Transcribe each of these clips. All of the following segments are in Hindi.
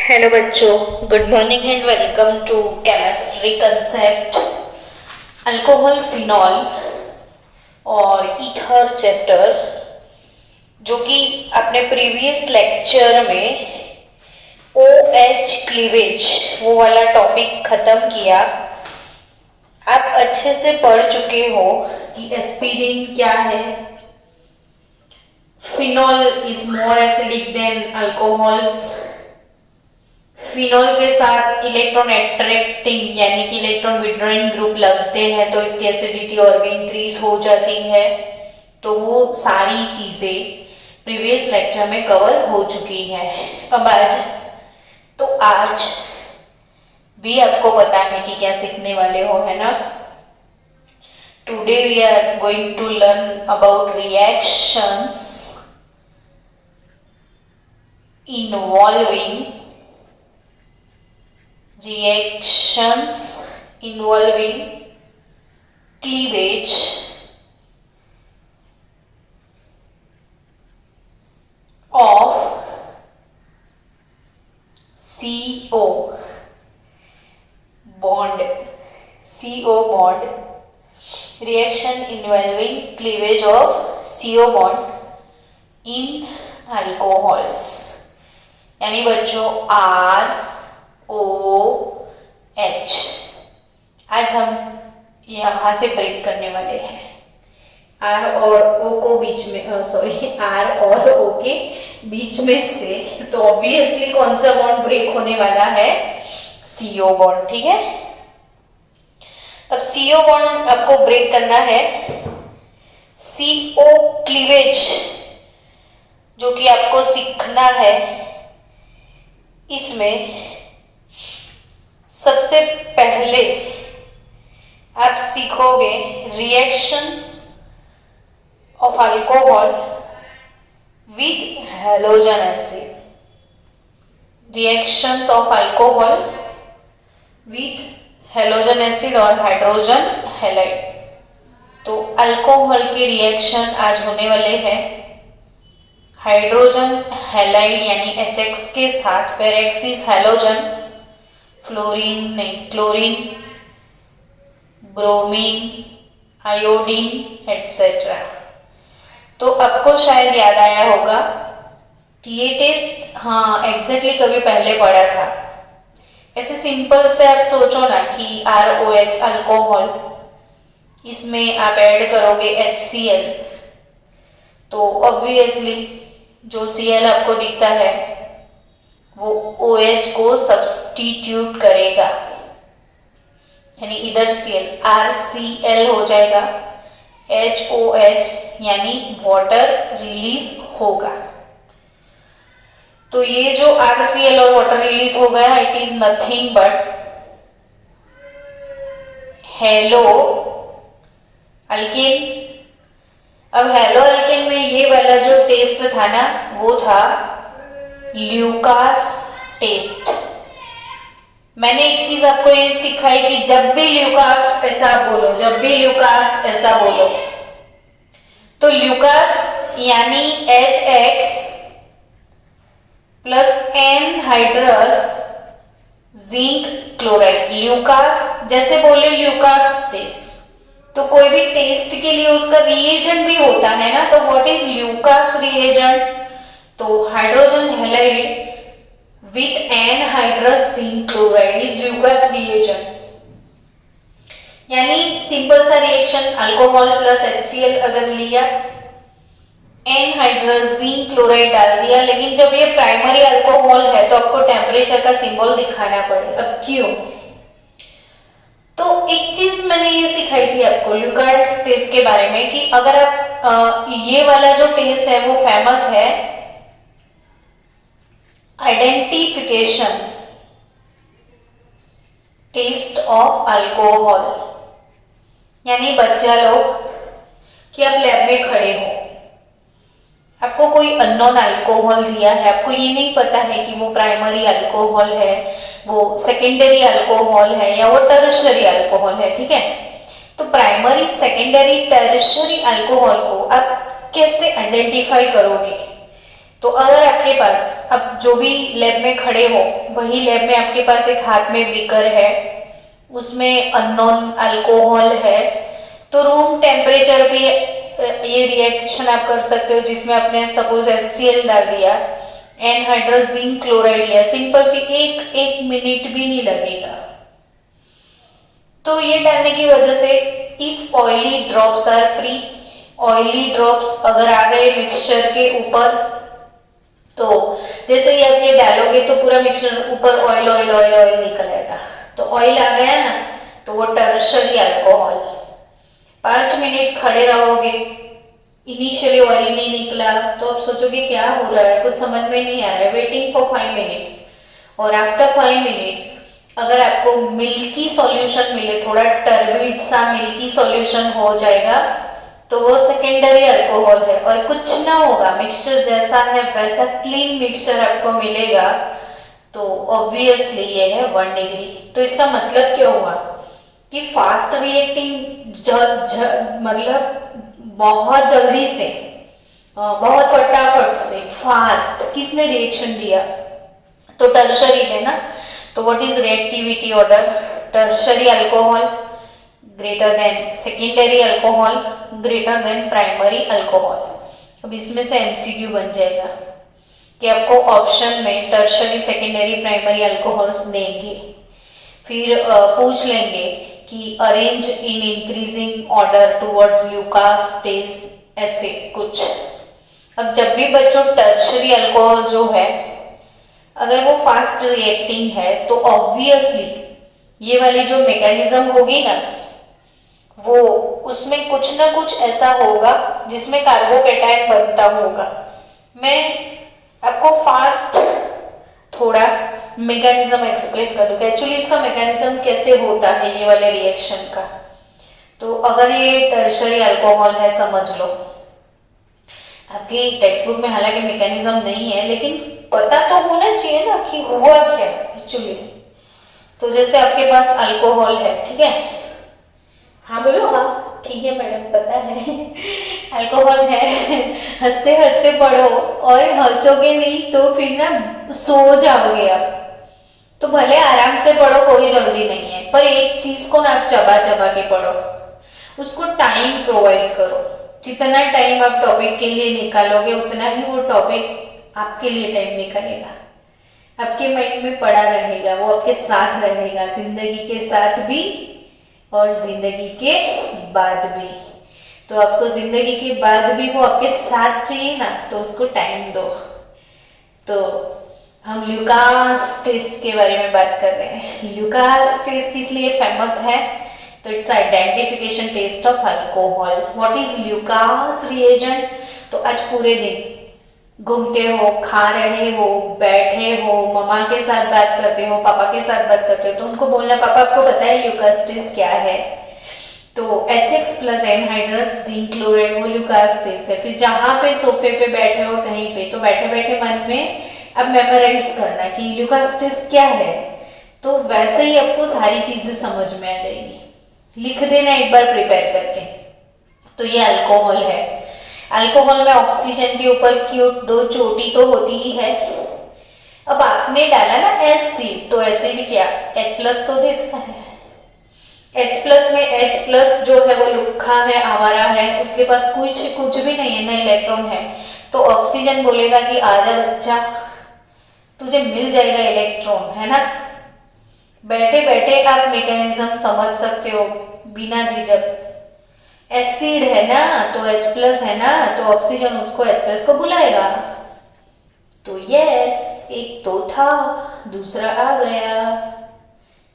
हेलो बच्चों, good morning and welcome to chemistry concept alcohol, phenol और ईथर चैप्टर, जो कि अपने प्रीवियस लेक्चर में OH क्लीवेज वो वाला टॉपिक खत्म किया। आप अच्छे से पढ़ चुके हो कि एस्पिरिन क्या है, phenol is more acidic then alcohols, phenol के साथ इलेक्ट्रॉन अट्रैक्टिंग यानी कि इलेक्ट्रॉन विड्रॉइंग ग्रुप लगते हैं तो इसकी एसिडिटी और भी इंक्रीज हो जाती है। तो वो सारी चीजें प्रीवियस लेक्चर में कवर हो चुकी है। अब आज भी आपको पता है कि क्या सीखने वाले हो, है ना। Today we are going to learn about reactions involving cleavage of CO bond, reaction involving cleavage of CO bond in alcohols, यानी बच्चों ROH। आज हम यहां से ब्रेक करने वाले हैं। R और O को बीच में R और O के बीच में से, तो ऑब्वियसली कौन सा बॉन्ड ब्रेक होने वाला है? CO बॉन्ड, ठीक है। अब CO बॉन्ड आपको ब्रेक करना है। CO क्लीवेज जो कि आपको सीखना है, इसमें सबसे पहले आप सीखोगे reactions of alcohol with halogen acid, reactions of alcohol with halogen acid और हाइड्रोजन हैलाइड। तो अल्कोहल के रिएक्शन आज होने वाले हैं हाइड्रोजन हैलाइड यानी HX के साथ पेरेक्सिस halogen, chlorine, bromine, iodine etcetera. तो आपको शायद याद आया होगा कि ये टेस्ट एग्जैक्टली कभी पहले पढ़ा था। ऐसे सिंपल से आप सोचो ना कि ROH अल्कोहल, इसमें आप ऐड करोगे HCl, तो ऑब्वियसली जो Cl आपको दिखता है वो OH को सब्स्टिट्यूट करेगा, यानी इधर Cl RCl हो जाएगा, HOH यानी वाटर रिलीज होगा। तो ये जो RCl और वाटर रिलीज हो गया, it is nothing but hello alkane. अब हेलो अल्केन में ये वाला जो टेस्ट था ना, वो था ल्यूकास टेस्ट। मैंने एक चीज आपको ये सिखाई कि जब भी ल्यूकास ऐसा बोलो, तो ल्यूकास यानी HX plus anhydrous zinc chloride. Lucas जैसे बोले ल्यूकास टेस्ट, तो कोई भी टेस्ट के लिए उसका रिएजेंट भी होता है ना। तो व्हाट इज ल्यूकास रिएजेंट? तो hydrogen halide with anhydrous zinc chloride is Lucas reagent. यानी सिंपल सा रिएक्शन, अल्कोहल प्लस HCl अगर लिया, एनहाइड्रस जिंक क्लोराइड डाल दिया, लेकिन जब ये प्राइमरी अल्कोहल है तो आपको टेम्परेचर का सिंबल दिखाना पड़े। अब क्यों? तो एक चीज मैंने ये सिखाई थी आपको ल्यूकास टेस्ट के बारे में कि अगर आप ये वाला जो टेस्ट है वो फेमस है, आइडेंटिफिकेशन टेस्ट ऑफ अल्कोहल। यानी बच्चा लोग कि आप लैब में खड़े हो, आपको कोई अननोन अल्कोहल दिया है, आपको ये नहीं पता है कि वो प्राइमरी अल्कोहल है, वो सेकेंडरी अल्कोहल है या वो टर्शरी अल्कोहल है, ठीक है। तो प्राइमरी, सेकेंडरी, टर्शरी अल्कोहल को आप कैसे आइडेंटिफाई करोगे? तो अगर आपके पास, अब जो भी लैब में खड़े हो वही लैब में आपके पास एक हाथ में बीकर है, उसमें अननोन अल्कोहल है, तो रूम टेम्परेचर पे ये रिएक्शन आप कर सकते हो, जिसमें आपने सपोज HCl डाल दिया, एनहाइड्रस जिंक क्लोराइड लिया, सिंपल सी एक मिनट भी नहीं लगेगा। तो ये डालने की वजह से if oily drops are free, oily drops अगर आ गए मिक्सचर के ऊपर, तो जैसे ही आप ये डालोगे तो पूरा मिक्सचर ऊपर ऑयल ऑयल ऑयल ऑयल निकल आएगा। तो ऑयल आ गया ना, तो वो टर्शरी अल्कोहल। 5 मिनट खड़े रहोगे, इनिशियली ऑयल नहीं निकला, तो आप सोचोगे क्या हो रहा है, कुछ समझ में नहीं आ रहा है। वेटिंग फॉर 5 मिनट, और आफ्टर 5 मिनट अगर आपको मिल्की सॉल्यूशन मिले, थोड़ा टर्बिड सा मिल्की सॉल्यूशन हो जाएगा, तो वो सेकेंडरी अल्कोहल है और कुछ ना होगा, मिक्सचर जैसा है वैसा क्लीन मिक्सचर आपको मिलेगा। तो ऑब्वियसली ये है 1 डिग्री। तो इसका मतलब क्या हुआ कि फास्ट रिएक्टिंग मतलब बहुत जल्दी से, बहुत फटाफट से, फास्ट किसने रिएक्शन दिया, तो टर्शरी है ना। तो what is reactivity order, tertiary alcohol greater than secondary alcohol greater than primary alcohol. अब इसमें से MCQ बन जाएगा कि आपको ऑप्शन में टर्शरी सेकेंडरी प्राइमरी अल्कोहल्स देंगे, फिर पूछ लेंगे कि arrange in increasing order towards Lucas-stage, ऐसे कुछ। अब जब भी बच्चों टर्शरी अल्कोहल जो है अगर वो फास्ट रिएक्टिंग है, तो ऑब्वियसली ये वाली जो मैकेनिज्म होगी ना, वो उसमें कुछ ना कुछ ऐसा होगा जिसमें कार्बोकेटायन बनता होगा। मैं आपको फास्ट थोड़ा मैकेनिज्म एक्सप्लेन कर दूंगा, एक्चुअली इसका मैकेनिज्म कैसे होता है ये वाले रिएक्शन का। तो अगर ये टर्शरी अल्कोहल है, समझ लो आपकी टेक्स्ट बुक में हालांकि मैकेनिज्म नहीं है, लेकिन पता तो होना चाहिए ना कि हुआ क्या एक्चुअली। तो जैसे आपके पास अल्कोहल है, ठीक है, हाँ बोलो, हाँ ठीक है मैडम पता है अल्कोहल है, हंसते हंसते पढ़ो, और हंसोगे नहीं तो फिर ना सो जाओगे आप। तो भले आराम से पढ़ो, कोई जल्दी नहीं है, पर एक चीज को ना आप चबा चबा के पढ़ो, उसको टाइम प्रोवाइड करो। जितना टाइम आप टॉपिक के लिए निकालोगे उतना ही वो टॉपिक आपके लिए टाइम निकालेगा, आपके माइंड में पड़ा रहेगा, वो आपके साथ रहेगा जिंदगी के साथ भी और जिंदगी के बाद भी। तो आपको जिंदगी के बाद भी वो आपके साथ चाहिए ना, तो उसको टाइम दो। तो हम ल्यूकास टेस्ट के बारे में बात कर रहे हैं। ल्यूकास टेस्ट किस लिए फेमस है, तो it's identification test of alcohol. What is Lucas reagent, तो आज पूरे दिन घूमते हो, खा रहे हो, बैठे हो, मम्मा के साथ बात करते हो, पापा के साथ बात करते हो, तो उनको बोलना पापा आपको पता है ल्यूकास टेस्ट क्या है, तो HX plus anhydrous zinc chloride वो ल्यूकास टेस्ट है। फिर जहां पे सोफे पे बैठे हो कहीं पे, तो बैठे बैठे मन में अब मेमोराइज करना कि ल्यूकास टेस्ट क्या है, तो वैसे ही आपको सारी चीजें समझ में आ जाएगी। लिख देना एक बार प्रिपेयर करके। तो ये अल्कोहल है। अल्कोहल में ऑक्सीजन के ऊपर क्यूट 2 चोटी तो होती ही है। अब आपने डाला ना एसिड, तो एसिड क्या H+ तो देता है। H+ में H+ जो है वो लुक्खा है, आवारा है, उसके पास कुछ भी नहीं है, ना इलेक्ट्रॉन है। तो ऑक्सीजन बोलेगा कि आजा बच्चा, तुझे मिल जाएगा इलेक्ट्रॉन, है ना। बैठे बैठे आप मैकेनिज्म समझ सकते हो बिना झिझक। एसिड है ना तो H+ है ना, तो ऑक्सीजन उसको H+ को बुलाएगा। तो यस, एक तो था, दूसरा आ गया।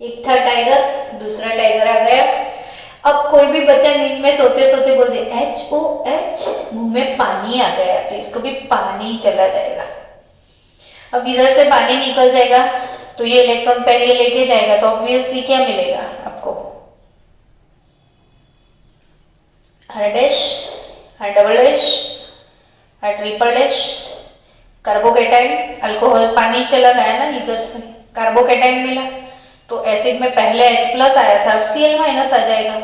एक था टाइगर, दूसरा टाइगर आ गया। अब कोई भी बच्चा नींद में सोते सोते बोल दे HOH, मुंह में पानी आ गया, तो इसको भी पानी चला जाएगा। अब इधर से पानी निकल जाएगा, तो ये इलेक्ट्रॉन पहले लेके जाएगा, तो ऑब्वियसली क्या मिलेगा आपको, R-, R-, R-, carbocation. Alcohol पानी चला गया ना, इधर से कार्बोकेटाइन मिला, तो एसिड में पहले H+ आया था, अब Cl- आ जाएगा।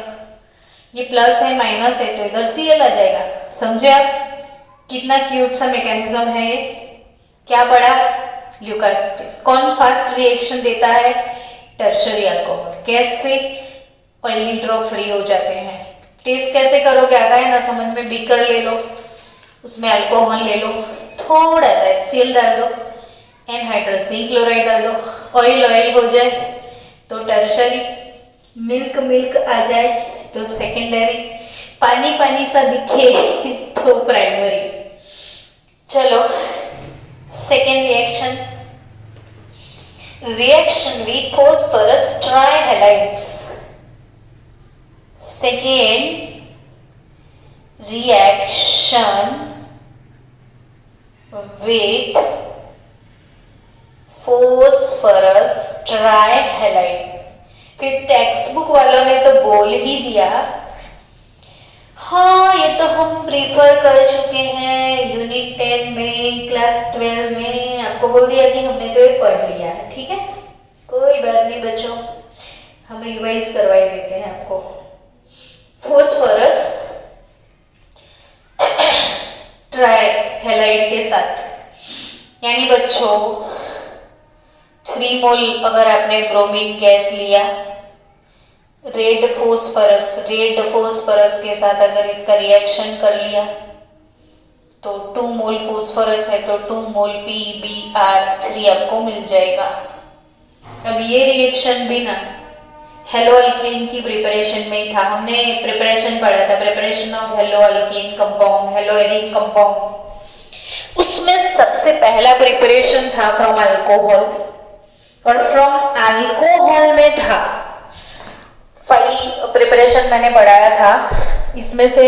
ये प्लस है माइनस है, तो इधर Cl आ जाएगा। समझे आप कितना क्यूट सा मैकेनिज्म है ये। क्या पढ़ा? Lucas test. कौन फास्ट रिएक्शन देता है? Tertiary alcohol. कैसे? ऑयली ड्रॉप फ्री हो जाते हैं। टेस्ट कैसे करोगे? आ गया ना समझ में? बीकर ले लो, उसमें अल्कोहल ले लो, थोड़ा सा HCl डाल दो, एनहाइड्रस सी क्लोराइड डाल दो, ऑयल ऑयल हो जाए तो टर्शरी, मिल्क मिल्क आ जाए तो सेकेंडरी, पानी पानी सा दिखे तो प्राइमरी। चलो second reaction with phosphorus trihalides. सेकेंड reaction with phosphorus trihalide। फिर टेक्स्ट बुक वालों ने तो बोल ही दिया, हाँ ये तो हम प्रीफर कर चुके हैं यूनिट 10 में, क्लास 12 में, आपको बोल दिया कि हमने तो ये पढ़ लिया है। ठीक है, कोई बात नहीं बच्चों, हम रिवाइज करवाई देते हैं आपको। फोस्फोरस ट्राइहैलाइड के साथ, यानी बच्चों 3 मोल अगर आपने ब्रोमीन गैस लिया, रेड फोस्फोरस के साथ अगर इसका रिएक्शन कर लिया तो 2 मोल फोस्फोरस है तो 2 मोल PbR3 आपको मिल जाएगा। अब ये रिएक्शन भी ना हेलो अल्कीन की प्रिपरेशन में ही था, हमने प्रिपरेशन पढ़ा था, preparation of hello alkyne compound, hello Erin compound. उसमें सबसे पहला प्रिपरेशन था फ्रॉम अल्कोहल, और फ्रॉम अल्कोहल में था 5 प्रिपरेशन मैंने पढ़ाया था। इसमें से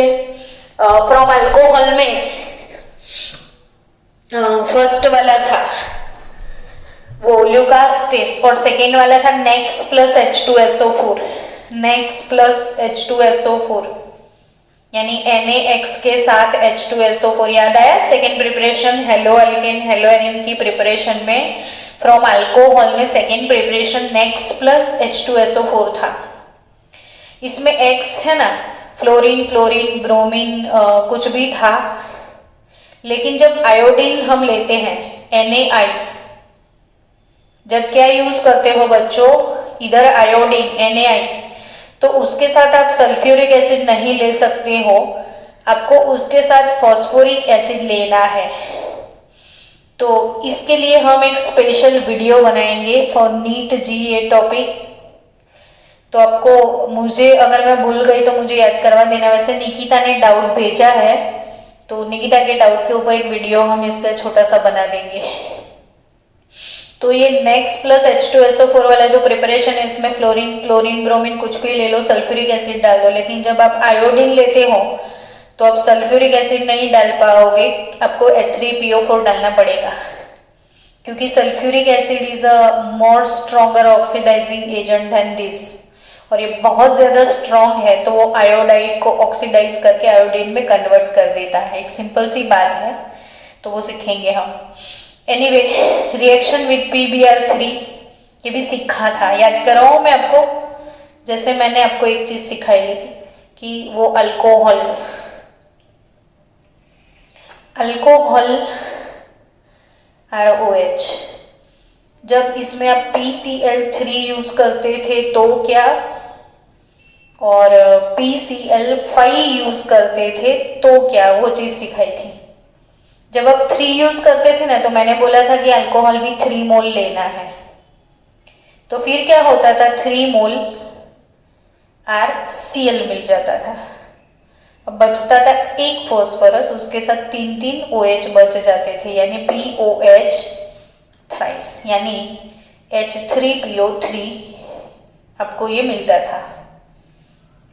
फ्रॉम अल्कोहल में फर्स्ट वाला था वो ल्यूकास टेस्ट, और सेकेंड वाला था next plus H2SO4, next plus H2SO4 यानी NaX के साथ H2SO4। याद आया? Second preparation hello alkane hello Erin की प्रिपरेशन में फ्रॉम अल्कोहल में second preparation next plus H2SO4 था। इसमें X है ना, फ्लोरीन क्लोरीन ब्रोमीन कुछ भी था, लेकिन जब आयोडीन हम लेते हैं NaI, जब क्या यूज करते हो बच्चों, इधर आयोडीन NaI, तो उसके साथ आप सल्फ्यूरिक एसिड नहीं ले सकते हो, आपको उसके साथ फॉस्फोरिक एसिड लेना है। तो इसके लिए हम एक स्पेशल वीडियो बनाएंगे फॉर नीट जी ये टॉपिक। तो आपको, मुझे अगर मैं भूल गई तो मुझे याद करवा देना। वैसे निकिता ने डाउट भेजा है, तो निकिता के डाउट के ऊपर एक वीडियो हम इसका छोटा सा बना देंगे। तो ये नेक्स प्लस H2SO4 वाला जो प्रिपरेशन है, इसमें फ्लोरीन क्लोरीन ब्रोमीन कुछ भी ले लो, सल्फ्यूरिक एसिड डाल दो, लेकिन जब आप आयोडीन लेते हो तो आप सल्फ्यूरिक एसिड नहीं डाल पाओगे, आपको H3PO4 डालना पड़ेगा, क्योंकि sulphuric acid is a more stronger oxidising agent than this, और ये बहुत ज्यादा स्ट्रॉन्ग है, तो वो आयोडाइड को ऑक्सीडाइज करके आयोडीन में कन्वर्ट कर देता है। एक सिंपल सी बात है, तो वो सीखेंगे हम। एनीवे, रिएक्शन विद PbR3 ये भी सीखा था, याद कराऊं मैं आपको? जैसे मैंने आपको एक चीज सिखाई कि वो अल्कोहल ROH, जब इसमें आप PCl3 यूज करते थे तो क्या, और PCl5 यूज करते थे तो क्या, वो चीज सिखाई थी। जब आप 3 यूज करते थे ना, तो मैंने बोला था कि अल्कोहल भी 3 मोल लेना है, तो फिर क्या होता था, 3 मोल RCl मिल जाता था। अब बचता था एक फॉस्फोरस, उसके साथ 3 OH बच जाते थे, यानी POH थ्राइस, यानी H3PO3 आपको ये मिलता था।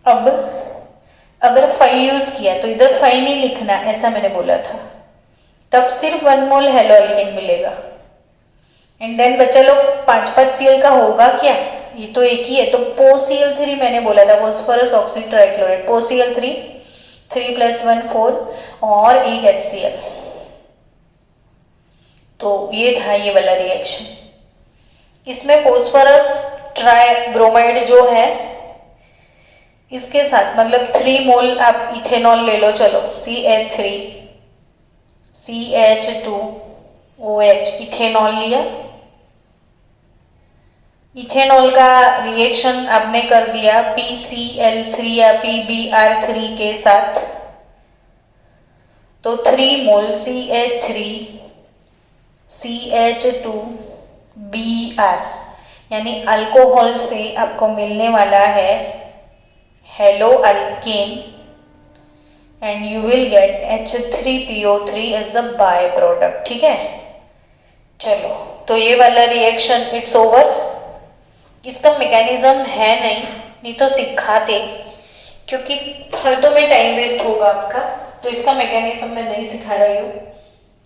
अब अगर 5 यूज किया तो इधर 5 नहीं लिखना, ऐसा मैंने बोला था, तब सिर्फ 1 मोल हेलो अल्केन मिलेगा। एंड देन बच्चा लोग 5-5 Cl का होगा क्या, ये तो एक ही है, तो POCl3 मैंने बोला था, फॉस्फोरस ऑक्सीड ट्राइक्लोराइड, POCl3 3 + 1 4 और एक HCl। तो ये था ये वाला रिएक्शन। इसमें फॉस्फोरस ट्राइब्रोमाइड जो है, इसके साथ मतलब 3 मोल आप इथेनॉल ले लो, चलो CH3 CH2 OH इथेनॉल लिया, इथेनॉल का रिएक्शन आपने कर दिया PCl3 या PbR3 के साथ, तो 3 मोल CH3 CH2Br यानी अल्कोहल से आपको मिलने वाला है haloalkane and you will get H3PO3 as a by product. ठीक है, चलो तो ये वाला रिएक्शन इट्स ओवर। इसका मैकेनिज्म है नहीं तो सिखाते, क्योंकि फालतू में टाइम वेस्ट होगा आपका, तो इसका मैकेनिज्म मैं नहीं सिखा रही हूँ।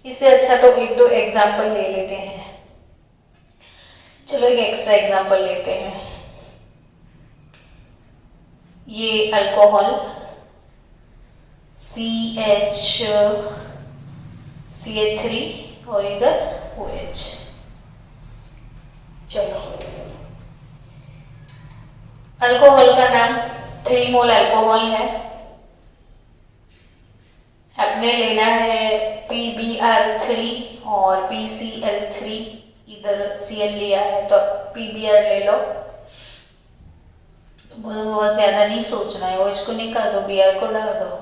इससे अच्छा तो एक दो एग्जाम्पल ले लेते हैं। चलो एक एक्स्ट्रा एग्जाम्पल लेते हैं। ये अल्कोहल CH3 और इधर OH। चलो अल्कोहल का नाम 3 मोल अल्कोहल है, आपने लेना है PbR3 और PCl3, इधर Cl लिया है तो PbR ले लो। बहुत ज्यादा नहीं सोचना है, OH को निकाल दो, Br को डाल दो,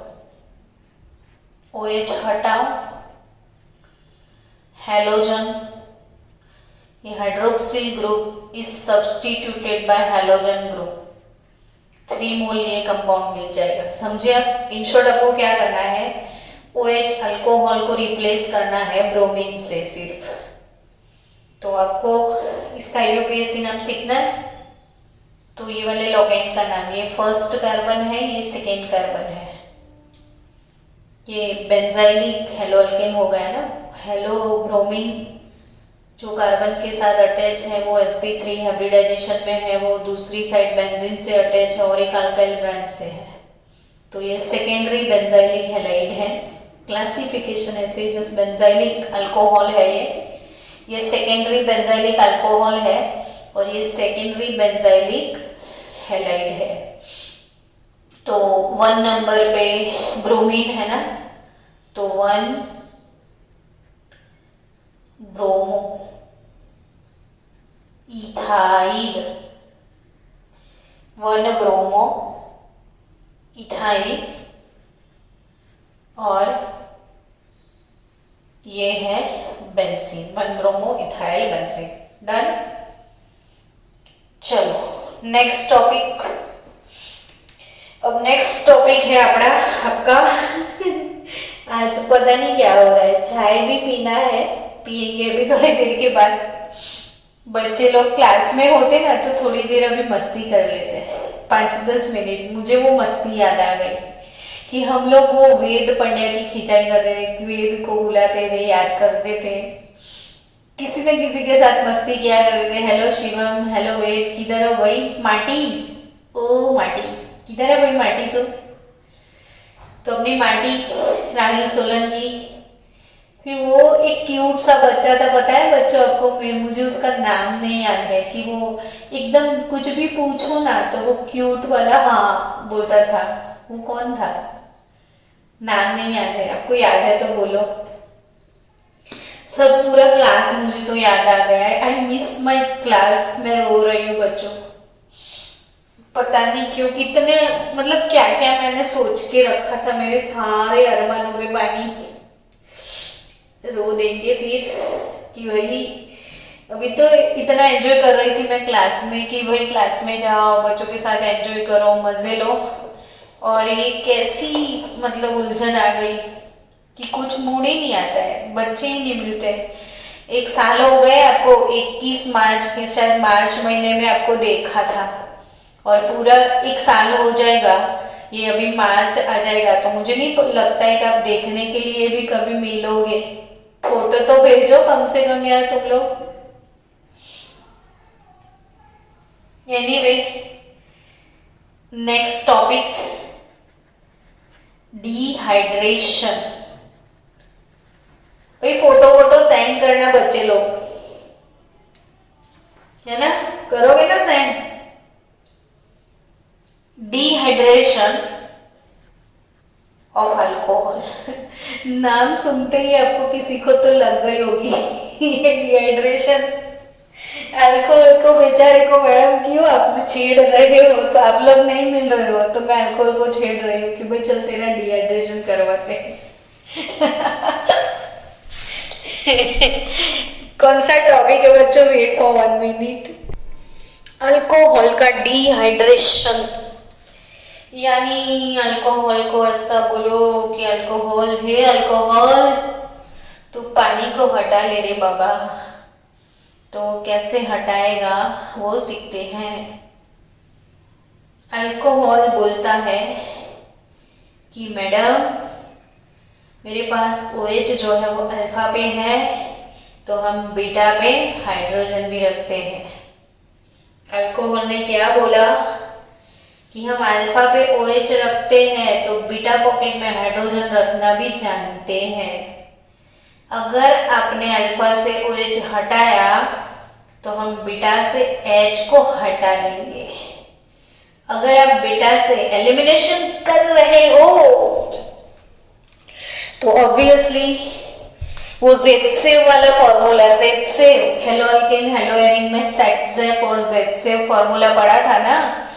OH हटाओ, हैलोजन, ये hydroxyl group is substituted bye halogen group, 3 मोल ये कंपाउंड मिल जाएगा। समझे आप? इन शॉर्ट आपको क्या करना है, OH अल्कोहल को रिप्लेस करना है ब्रोमीन से सिर्फ। तो आपको इसका IUPAC नाम सीखना है, तो ये वाले लॉगेंड का नाम, ये फर्स्ट कार्बन है, ये सेकेंड कार्बन है, ये बेंजाइलिक हेलो अल्केन हो गया ना। हेलो ब्रोमीन जो कार्बन के साथ अटैच है वो sp3 हाइब्रिडाइजेशन में है, वो दूसरी साइड बेंजीन से अटैच है और एक अल्काइल ब्रांच से है, तो ये सेकेंडरी बेंजाइलिक हैलाइड है। क्लासिफिकेशन ऐसे जस्ट बेंजाइलिक अल्कोहल है, ये सेकेंडरी बेंजाइलिक अल्कोहल है और ये सेकेंडरी बेंजाइलिक हैलाइड है। तो 1 नंबर पे ब्रोमीन है ना, तो 1 ब्रोमो इथाइल, 1 ब्रोमो इथाइल, और ये है benzene, 1 bromo ethyl benzene. Done. चलो नेक्स्ट टॉपिक। अब नेक्स्ट टॉपिक है अपना आपका आज पता नहीं क्या हो रहा है, चाय भी पीना है, पिएंगे अभी थोड़ी देर के बाद। बच्चे लोग क्लास में होते ना तो थोड़ी देर अभी मस्ती कर लेते हैं, 5-10 मिनट। मुझे वो मस्ती याद आ गई कि हम लोग वो वेद पंड्या की खिंचाई करते थे, वेद को बुलाते थे, याद करते थे, किसी न किसी के साथ मस्ती किया करते थे। हेलो शिवम, हेलो वेद, किधर हो भाई? माटी, ओ माटी, किधर है भाई माटी? तो अपनी माटी राहुल सोलंकी, फिर वो एक क्यूट सा बच्चा था, पता है बच्चों आपको? मुझे उसका नाम नहीं याद है, कि वो एकदम कुछ भी पूछो ना तो वो क्यूट वाला हाँ बोलता था। वो कौन था? नाम नहीं याद है, आपको याद है तो बोलो। सब पूरा क्लास मुझे तो याद आ गया है। I miss my class. मैं रो रही हूँ बच्चों, पता नहीं क्यों, कितने मतलब क्या क्या मैंने सोच के रखा था, मेरे सारे अरमानों में पानी। रो देंगे फिर कि भाई अभी तो इतना एंजॉय कर रही थी मैं क्लास में, कि भाई क्लास में जाओ, बच्चों के साथ एंजॉय करो, मजे लो, और ये कैसी मतलब उलझन आ गई कि कुछ मूड ही नहीं आता है, बच्चे ही नहीं मिलते। 1 साल हो गए आपको, 21 मार्च के शायद मार्च महीने में आपको देखा था, और पूरा 1 साल हो जाएगा, ये अभी मार्च आ जाएगा, तो मुझे नहीं लगता है कि आप देखने के लिए भी कभी मिलोगे। फोटो तो भेजो कम से कम यार तुम लोग। Anyway next topic, dehydration. भाई फोटो वोटो सेंड करना बच्चे लोग, है ना? करोगे ना सेंड? डिहाइड्रेशन ऑफ अल्कोहल नाम सुनते ही आपको किसी को तो लग गई होगी ये डिहाइड्रेशन, अल्कोहल को बेचारे को मैडम क्यों आप छेड़ रहे हो, तो आप लोग नहीं मिल रहे हो तो मैं अल्कोहल को छेड़ रही हूँ कि भाई चल तेरा डिहाइड्रेशन करवाते हैं। कौन सा टॉपिक है बच्चों, वेट फॉर 1 मिनट। अल्कोहल का डिहाइड्रेशन, यानी अल्कोहल को ऐसा बोलो कि अल्कोहल है अल्कोहल, तू पानी को हटा ले रे बाबा। तो कैसे हटाएगा वो सीखते हैं। अल्कोहल बोलता है कि मैडम मेरे पास OH जो है वो अल्फा पे है, तो हम बीटा पे हाइड्रोजन भी रखते हैं। अल्कोहल ने क्या बोला कि हम अल्फा पे OH रखते हैं तो बीटा पॉकेट में हाइड्रोजन रखना भी जानते हैं। अगर आपने अल्फा से OH हटाया तो हम बीटा से H को हटा लेंगे। अगर आप बीटा से एलिमिनेशन कर रहे हो तो ऑब्वियसली वो ZSAV वाला formula, ZSAV hello alkane hello Erin में ZSAV और ZSAV फॉर्मूला पढ़ा था ना,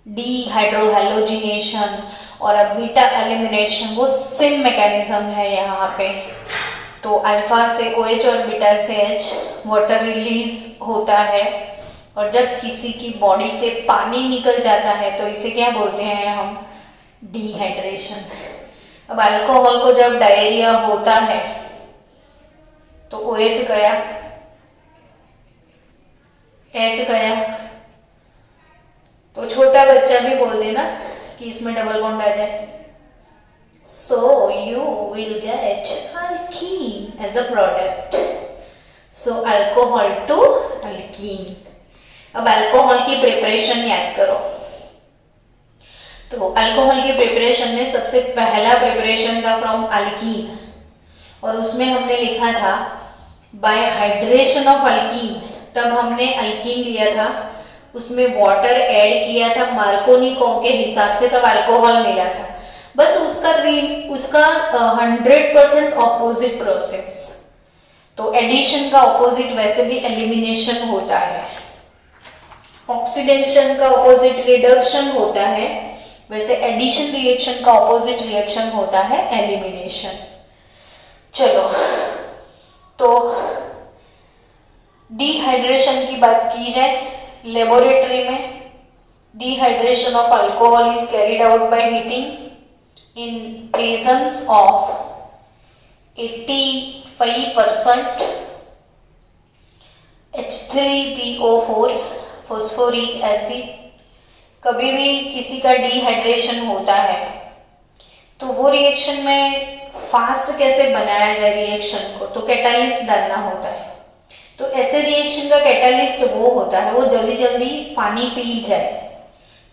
डीहाइड्रोहैलोजिनेशन और अब बीटा एलिमिनेशन, वो सेम मैकेनिज्म है यहाँ पे। तो अल्फा से OH और बीटा से H वाटर रिलीज होता है, और जब किसी की बॉडी से पानी निकल जाता है तो इसे क्या बोलते हैं हम, डिहाइड्रेशन। अब अल्कोहल को जब डायरिया होता है तो OH गया, H गया, तो छोटा बच्चा भी बोल देना कि इसमें डबल बॉन्ड आ जाए, so you will get alkene as a product, so alcohol to alkene। अब अल्कोहल की प्रिपरेशन याद करो। तो अल्कोहल की प्रिपरेशन में सबसे पहला प्रिपरेशन था फ्रॉम अल्कीन, और उसमें हमने लिखा था बाय हाइड्रेशन ऑफ अल्कीन। तब हमने अल्कीन लिया था, उसमें वाटर ऐड किया था मार्कोनिकॉम के हिसाब से, तब अल्कोहल मिला था। बस उसका 100% ऑपोजिट प्रोसेस। तो एडिशन का ऑपोजिट वैसे भी एलिमिनेशन होता है, ऑक्सीडेशन का ऑपोजिट रिडक्शन होता है, वैसे एडिशन रिएक्शन का ऑपोजिट रिएक्शन होता है एलिमिनेशन। चलो, तो डिहाइड्रेशन की बात की जाए, लेबोरेटरी में dehydration of alcohol is carried out by heating in presence of 85% H3PO4 phosphoric acid. कभी भी किसी का डिहाइड्रेशन होता है तो वो रिएक्शन में फास्ट कैसे बनाया जाए रिएक्शन को, तो कैटालिस्ट डालना होता है। तो ऐसे रिएक्शन का कैटालिस्ट वो होता है, वो जल्दी जल्दी पानी पी जाए।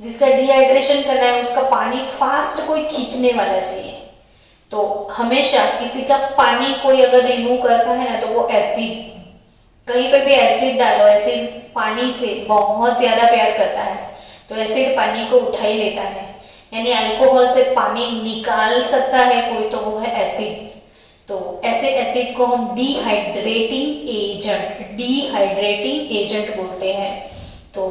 जिसका डिहाइड्रेशन करना है उसका पानी फास्ट कोई खींचने वाला चाहिए। तो हमेशा किसी का पानी कोई अगर रिमूव करता है ना, तो वो एसिड, कहीं पे भी एसिड डालो, एसिड पानी से बहुत ज्यादा प्यार करता है, तो एसिड पानी को उठा ही लेता है। यानी अल्कोहल से पानी निकाल सकता है कोई, तो वो है एसिड। तो ऐसे एसिड को हम डिहाइड्रेटिंग एजेंट बोलते हैं। तो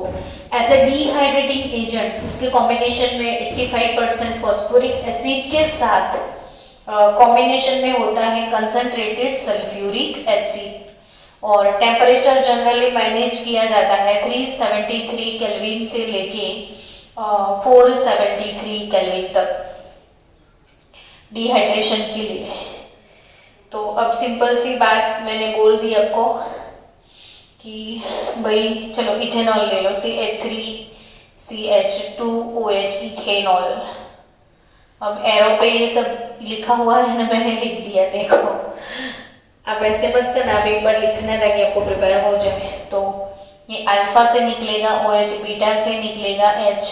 ऐसे डिहाइड्रेटिंग एजेंट, उसके कॉम्बिनेशन में 85% फॉस्फोरिक एसिड के साथ कॉम्बिनेशन में होता है कंसंट्रेटेड सल्फ्यूरिक एसिड, और टेम्परेचर जनरली मैनेज किया जाता है 373 केल्विन से लेके 473 केल्विन तक डिहाइड्रेशन के लिए। तो अब सिंपल सी बात मैंने बोल दी आपको कि भाई चलो इथेनॉल ले लो, CH3CH2OH इथेनॉल। अब एरो पे ये सब लिखा हुआ है ना, मैंने लिख दिया, देखो। अब ऐसे मत करना, आप एक बार लिखना ताकि आपको प्रिपेयर हो जाए। तो ये अल्फा से निकलेगा OH, बीटा से निकलेगा H,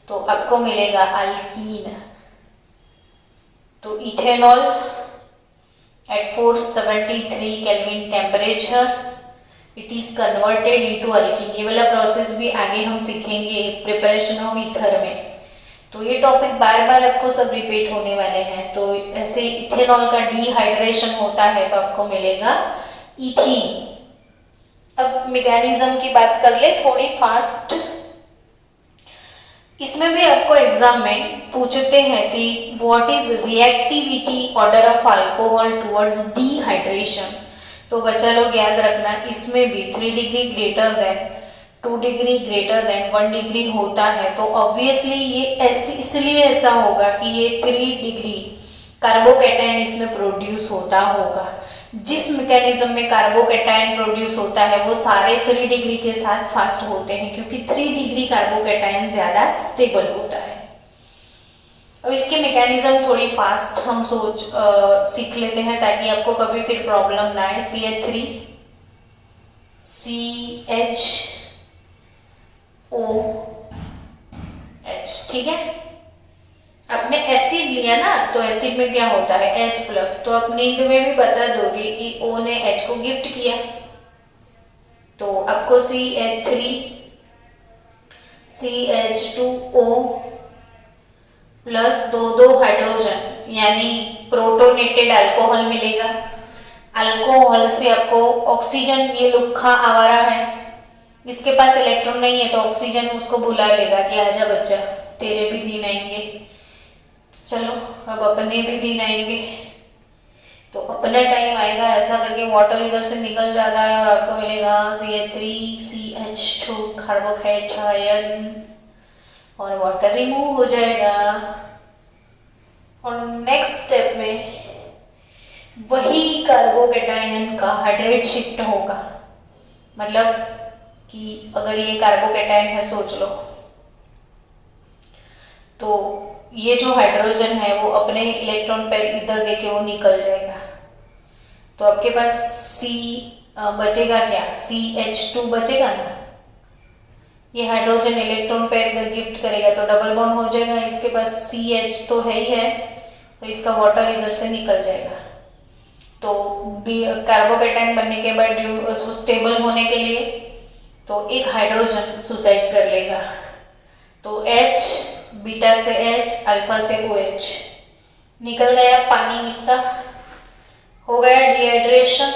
तो आपको मिलेगा अल्कीन। तो ethanol at 473 Kelvin temperature it is converted into alkene। ये वाला प्रोसेस भी आगे हम सीखेंगे प्रिपरेशन ऑफ ईथर में। तो ये टॉपिक बार बार आपको सब रिपीट होने वाले हैं। तो ऐसे इथेनॉल का डिहाइड्रेशन होता है तो आपको मिलेगा इथीन। अब मैकेनिज्म की बात कर ले थोड़ी फास्ट। इसमें भी आपको एग्जाम में पूछते हैं कि what is reactivity order of alcohol towards dehydration. तो बच्चा लोग याद रखना, इसमें भी 3 degree greater than 2 degree greater than 1 degree होता है। तो ऑब्वियसली ये इसलिए ऐसा होगा कि ये 3 डिग्री कार्बोकैटायन इसमें प्रोड्यूस होता होगा। जिस मैकेनिज्म में कार्बोकैटायन प्रोड्यूस होता है वो सारे 3 डिग्री के साथ फास्ट होते हैं, क्योंकि 3 डिग्री कार्बोकैटायन ज्यादा स्टेबल होता है। अब इसके मैकेनिज्म थोड़ी फास्ट हम सीख लेते हैं ताकि आपको कभी फिर प्रॉब्लम ना आए। CH3 CHOH, ठीक है। आपने एसिड लिया ना, तो एसिड में क्या होता है H+, तो आप नींद में भी बता दोगे कि O ने H को गिफ्ट किया, तो आपको CH3 CH2O प्लस दो हाइड्रोजन यानी प्रोटोनेटेड अल्कोहल मिलेगा। अल्कोहल से आपको ऑक्सीजन, ये लुक्खा आवारा है, इसके पास इलेक्ट्रॉन नहीं है, तो ऑक्सीजन उसको बुला लेगा कि आजा बच्चा तेरे भी दिन आएंगे। चलो अब अपने भी दिन आएंगे, तो अपना टाइम आएगा, ऐसा करके वाटर इधर से निकल जाता है और आपको मिलेगा CH3 CH2 कार्बोकैटायन और वाटर रिमूव हो जाएगा। और नेक्स्ट स्टेप में वही कार्बोकैटायन का हाइड्रेट शिफ्ट होगा। मतलब कि अगर ये कार्बोकैटायन है सोच लो, तो ये जो हाइड्रोजन है वो अपने इलेक्ट्रॉन पेयर इधर देके वो निकल जाएगा, तो आपके पास बचेगा क्या, CH2 बचेगा ना। ये हाइड्रोजन इलेक्ट्रॉन पेयर इधर गिफ्ट करेगा तो डबल बॉन्ड हो जाएगा, इसके पास CH तो है ही है, तो इसका वाटर इधर से निकल जाएगा। तो कार्बोकैटायन बनने के बाद स्टेबल होने के लिए तो एक हाइड्रोजन सुसाइड कर लेगा, तो H, बीटा से H, अल्फा से OH निकल गया पानी, इसका हो गया dehydration.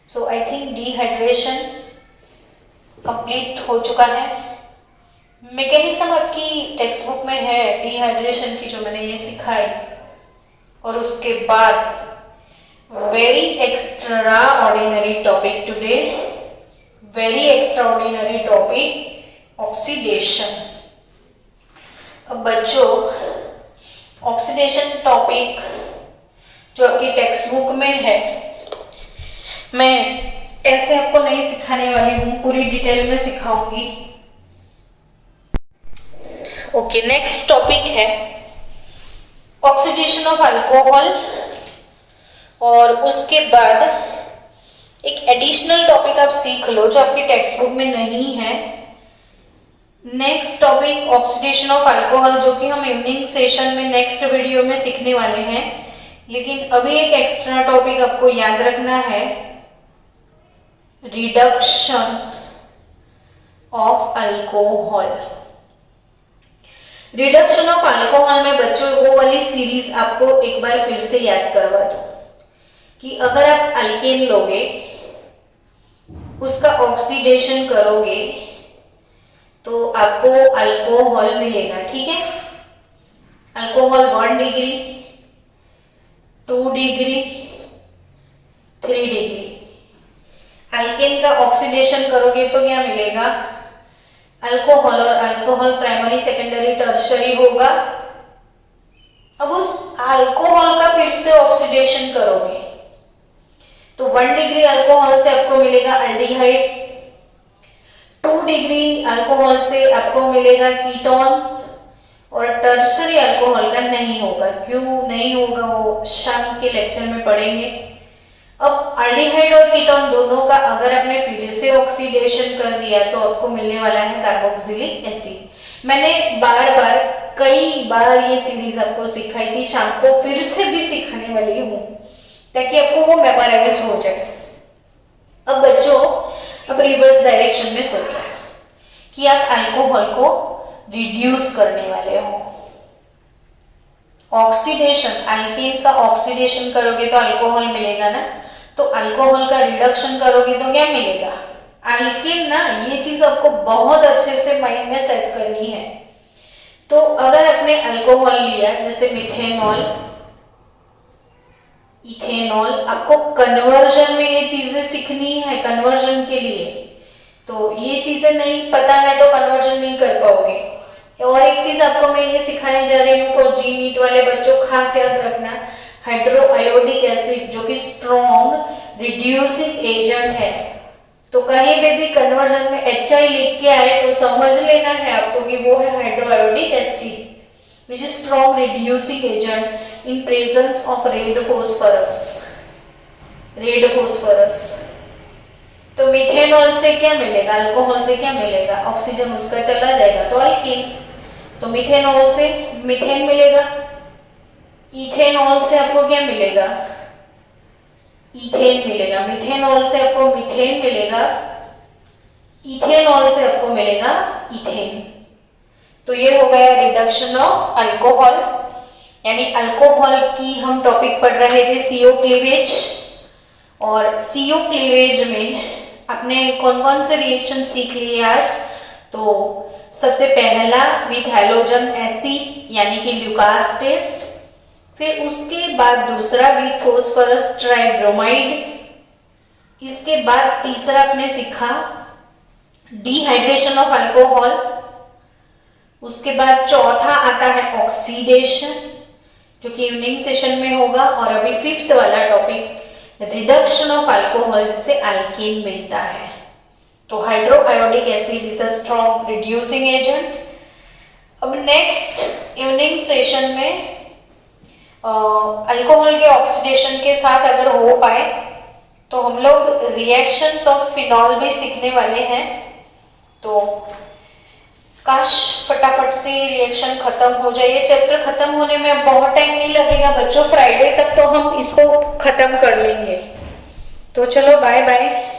So I think dehydration complete हो चुका है। मैकेनिज्म आपकी टेक्स्ट बुक में है डिहाइड्रेशन की, जो मैंने ये सिखाई। और उसके बाद very extra ordinary topic today, very extra ordinary topic oxidation. अब बच्चों ऑक्सीडेशन टॉपिक जो आपकी टेक्स्ट बुक में है, मैं ऐसे आपको नहीं सिखाने वाली हूँ, पूरी डिटेल में सिखाऊंगी। ओके, नेक्स्ट टॉपिक है ऑक्सीडेशन ऑफ अल्कोहल। और उसके बाद एक एडिशनल टॉपिक आप सीख लो जो आपकी टेक्स्ट बुक में नहीं है। Next topic oxidation of alcohol, जो कि हम इवनिंग सेशन में नेक्स्ट वीडियो में सीखने वाले हैं। लेकिन अभी एक एक्स्ट्रा टॉपिक आपको याद रखना है, reduction of alcohol. Reduction of alcohol में बच्चों वो वाली सीरीज आपको एक बार फिर से याद करवा दो कि अगर आप अल्केन लोगे, उसका ऑक्सीडेशन करोगे तो आपको अल्कोहल मिलेगा, ठीक है। Alcohol 1 degree, 2 degree, 3 degree. Alkane का ऑक्सीडेशन करोगे तो क्या मिलेगा, अल्कोहल, और अल्कोहल प्राइमरी सेकेंडरी टर्शरी होगा। अब उस अल्कोहल का फिर से ऑक्सीडेशन करोगे तो 1 डिग्री अल्कोहल से आपको मिलेगा अल्डिहाइड, 2 डिग्री अल्कोहल से आपको मिलेगा कीटोन, और टर्शरी अल्कोहल का नहीं होगा। क्यों नहीं होगा वो शाम के लेक्चर में पढ़ेंगे। अब अल्डिहाइड और कीटोन दोनों का अगर आपने फिर से ऑक्सीडेशन कर दिया तो आपको मिलने वाला है कार्बोक्सिलिक एसिड। मैंने कई बार ये सीरीज आपको सिखाई थी, शाम को फिर से भी सिखाने वाली हूँ ताकि आपको वो मेमोराइज हो जाए। अब बच्चों अब रिवर्स डायरेक्शन में सोचो कि आप अल्कोहल को रिड्यूस करने वाले हो। ऑक्सीडेशन, अल्केन का ऑक्सीडेशन करोगे तो अल्कोहल मिलेगा ना, तो अल्कोहल का रिडक्शन करोगे तो क्या मिलेगा? अल्किन ना। ये चीज आपको बहुत अच्छे से माइंड में सेट करनी है। तो अगर आपने अल्कोहल लिया जैसे मिथेनॉल, इथेनॉल, आपको कन्वर्जन में ये चीजें सीखनी है कन्वर्जन के लिए। तो ये चीजें नहीं पता है तो कन्वर्जन नहीं कर पाओगे। और एक चीज आपको मैं ये सिखाने जा रही हूँ फॉर जी नीट वाले बच्चों, खास याद रखना, हाइड्रो आयोडिक एसिड जो कि स्ट्रॉन्ग रिड्यूसिंग एजेंट है। तो कहीं पे भी कन्वर्जन में HI लिख के आए तो समझ लेना है आपको कि वो है hydro iodic acid which is strong reducing agent in presence of red phosphorus. Red phosphorus. तो मिथेनॉल से क्या मिलेगा? अल्कोहल से क्या मिलेगा? ऑक्सीजन उसका चला जाएगा तो अल्कीन। तो मिथेनॉल से मीथेन मिलेगा। इथेनॉल से आपको क्या मिलेगा? इथेन मिलेगा। मिथेनॉल से आपको मीथेन मिलेगा। इथेनॉल से आपको मिलेगा इथेन। तो ये हो गया रिडक्शन ऑफ अल्कोहल, यानी अल्कोहल की हम टॉपिक पढ़ रहे थे CO क्लीवेज। और CO क्लीवेज में आपने कौन कौन से रिएक्शन सीख लिए आज? तो सबसे पहला विथ हैलोजन एसिड यानी कि ल्यूकास टेस्ट, फिर उसके बाद दूसरा विथ फॉस्फोरस ट्राइब्रोमाइड, इसके बाद तीसरा आपने सीखा डिहाइड्रेशन ऑफ अल्कोहल, उसके बाद चौथा आता है ऑक्सीडेशन जो कि इवनिंग सेशन में होगा, और अभी फिफ्थ वाला टॉपिक रिडक्शन ऑफ अल्कोहल जिससे अल्कीन मिलता है। तो hydro iodic acid is a strong reducing agent. अब नेक्स्ट इवनिंग सेशन में अल्कोहल के ऑक्सीडेशन के साथ अगर हो पाए तो हम लोग रिएक्शंस ऑफ फिनॉल भी सीखने वाले हैं। तो काश फटाफट से रिएक्शन खत्म हो जाए। ये चैप्टर खत्म होने में अब बहुत टाइम नहीं लगेगा बच्चों, फ्राइडे तक तो हम इसको खत्म कर लेंगे। तो चलो बाय बाय।